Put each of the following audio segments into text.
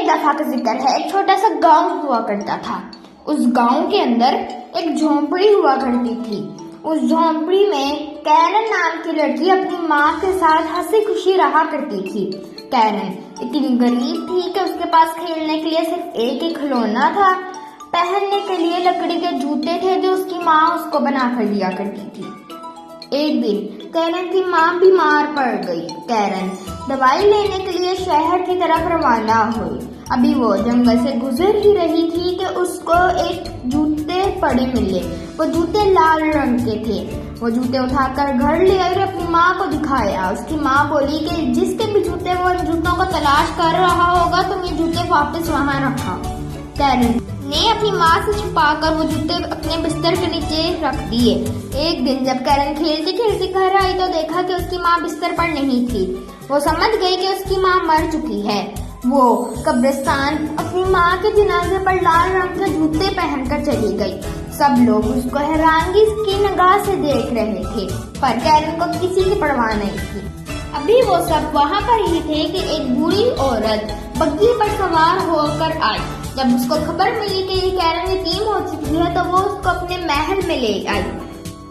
ایک دفعہ کا ذکر ہے، ایک چھوٹا سا گاؤں ہوا کرتا تھا۔ اس گاؤں کے اندر ایک جھونپڑی ہوا کرتی تھی۔ اس جھونپڑی میں کیرن نام کی لڑکی اپنی ماں کے ساتھ ہنسی خوشی رہا کرتی تھی۔ کیرن اتنی غریب تھی کہ اس کے پاس کھیلنے کے لیے صرف ایک ہی کھلونا تھا۔ پہننے کے لیے لکڑی کے جوتے تھے جو اس کی ماں اس کو بنا کر دیا کرتی تھی۔ ایک دن کیرن کی ماں بیمار پڑ گئی۔ کیرن دوائی لینے کے لیے شہر کی طرف روانہ ہوئی۔ ابھی وہ جنگل سے گزر ہی رہی تھی کہ اس کو ایک جوتے پڑے ملے۔ وہ جوتے لال رنگ کے تھے۔ وہ جوتے اٹھا کر گھر لے آئی اور اپنی ماں کو دکھایا۔ اس کی ماں بولی کہ جس کے بھی جوتے وہ ان جوتوں کو تلاش کر رہا ہوگا تم یہ جوتے واپس وہاں رکھا۔ کیرن نے اپنی ماں سے چھپا کر وہ جوتے اپنے بستر کے نیچے رکھ دیے۔ ایک دن جب کیرن کھیلتی کھیلتی گھر آئی تو دیکھا کہ اس کی ماں بستر پر نہیں تھی۔ وہ سمجھ گئی کہ اس کی ماں مر چکی ہے۔ وہ قبرستان اپنی ماں کے جنازے پر لال رنگ کے جوتے پہن کر چلی گئی۔ سب لوگ اس کو حیرانگی کی نگاہ سے دیکھ رہے تھے، پر کیرن کو کسی کی پرواہ نہیں تھی۔ ابھی وہ سب وہاں پر ہی تھے کہ ایک بوڑھی عورت بگھی پر سوار ہو کر آئی۔ جب اس کو خبر ملی کہ یہ کیرن یتیم ہو چکی ہے تو وہ اس کو اپنے محل میں لے آئی۔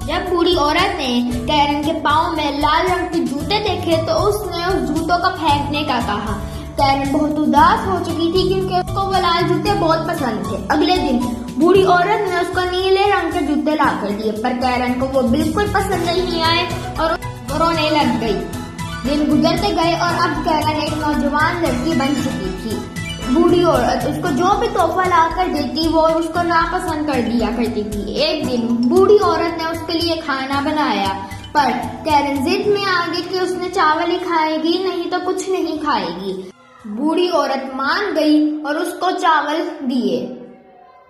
جب بوڑھی عورت نے کیرن کے پاؤں میں لال رنگ کے جوتے دیکھے تو اس نے اس جوتوں کو پھینکنے کا کہا۔ کیرن بہت اداس ہو چکی تھی کیونکہ اس کو وہ لال جوتے بہت پسند تھے۔ اگلے دن بوڑھی عورت نے اس کو نیلے رنگ کے جوتے لا کر دیے، پر کیرن کو وہ بالکل پسند نہیں آئے اور وہ رونے لگ گئی۔ دن گزرتے گئے اور اب کیرن ایک نوجوان لڑکی بن چکی تھی۔ بوڑھی عورت اس کو جو بھی تحفہ لا کر دیتی وہ اس کو ناپسند کر دیا کرتی تھی۔ ایک دن بوڑھی عورت نے اس کے لیے کھانا بنایا، پر کیرن ضد میں آ گئی کہ اس نے چاول ہی کھائے گی، نہیں تو کچھ نہیں کھائے گی۔ بوڑھی عورت مان گئی اور اس کو چاول دیے۔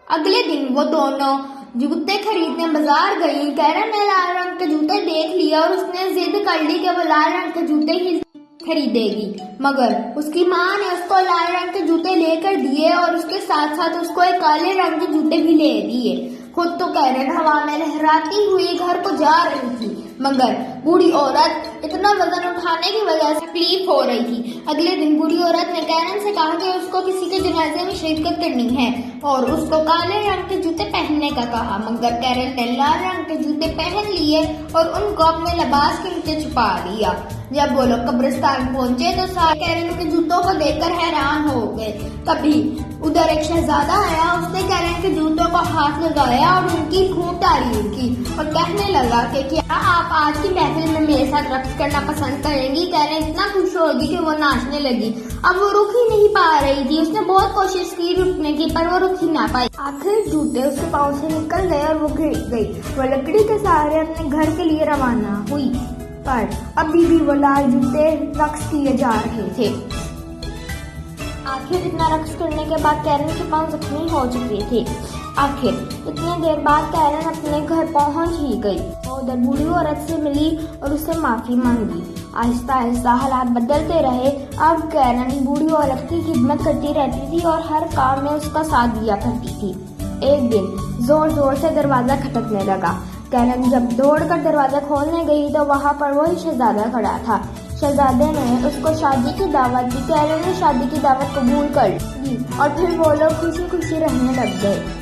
اگلے دن وہ دونوں جوتے خریدنے بازار گئی۔ کیرن نے لال رنگ کے جوتے دیکھ لیا اور اس نے ضد کر لی کہ وہ لال رنگ کے جوتے ہی خریدے گی، مگر اس کی ماں نے اس کو لال رنگ کے جوتے لے کر دیے اور اس کے ساتھ ساتھ اس کو ایک کالے رنگ کے جوتے بھی لے دیے۔ خود تو کیرن ہوا میں لہراتی ہوئی گھر کو جا رہی تھی، مگر بوڑھی عورت اتنا وزن اٹھانے کی وجہ سے تکلیف ہو رہی تھی۔ اگلے دن بوڑھی عورت نے کیرن سے کہا کہ اس کو کسی کے جنازے میں شرکت کرنی ہے اور اس کو کالے رنگ کے جوتے پہننے کا کہا، مگر کیرن نے لال رنگ کے جوتے پہن لیے اور ان کو اپنے لباس کے نیچے چھپا لیا۔ جب وہ لوگ قبرستان پہنچے تو سارے کیرن کے جوتوں کو دیکھ کر حیران ہو گئے۔ تبھی ادھر ایک شہزادہ آیا، اس نے کیرن کے جوتوں کو ہاتھ لگایا اور ان کی خوب تعریف کی اور کہنے لگا کہ کیا آپ آج کی محفل میں میرے ساتھ رقص کرنا پسند کریں گی؟ کیرن اتنا خوش ہوگی کہ وہ ناچنے لگی۔ اب وہ رک ہی نہیں پا رہی تھی۔ اس نے بہت کوشش کی رکنے کی، پر وہ رک ہی نہ پائی۔ آخر جوتے اس کے پاؤں سے نکل گئے اور وہ گر گئی۔ وہ لکڑی کے سہارے اپنے گھر کے لیے روانہ ہوئی، پر ابھی بھی وہ لال جوتے رقص کیے جا رہے تھے۔ آخر اتنا رقص کرنے کے بعد کیرن کے پاؤں زخمی ہو چکے تھے۔ آخر اتنی دیر بعد کیرن اپنے گھر پہنچ ہی گئی۔ وہ ادھر بوڑھی عورت سے ملی اور اس سے معافی مانگی۔ آہستہ آہستہ حالات بدلتے رہے۔ اب کیرن بوڑھی عورت کی خدمت کرتی رہتی تھی اور ہر کام میں اس کا ساتھ دیا کرتی تھی۔ ایک دن زور زور سے دروازہ کھٹکنے لگا۔ کیرن جب دوڑ کر دروازہ کھولنے گئی تو وہاں پر وہی شہزادہ کھڑا تھا۔ شہزادے نے اس کو شادی کی دعوت دی۔ کیرن نے شادی کی دعوت قبول کر لی اور پھر وہ لوگ خوشی خوشی رہنے لگ گئے۔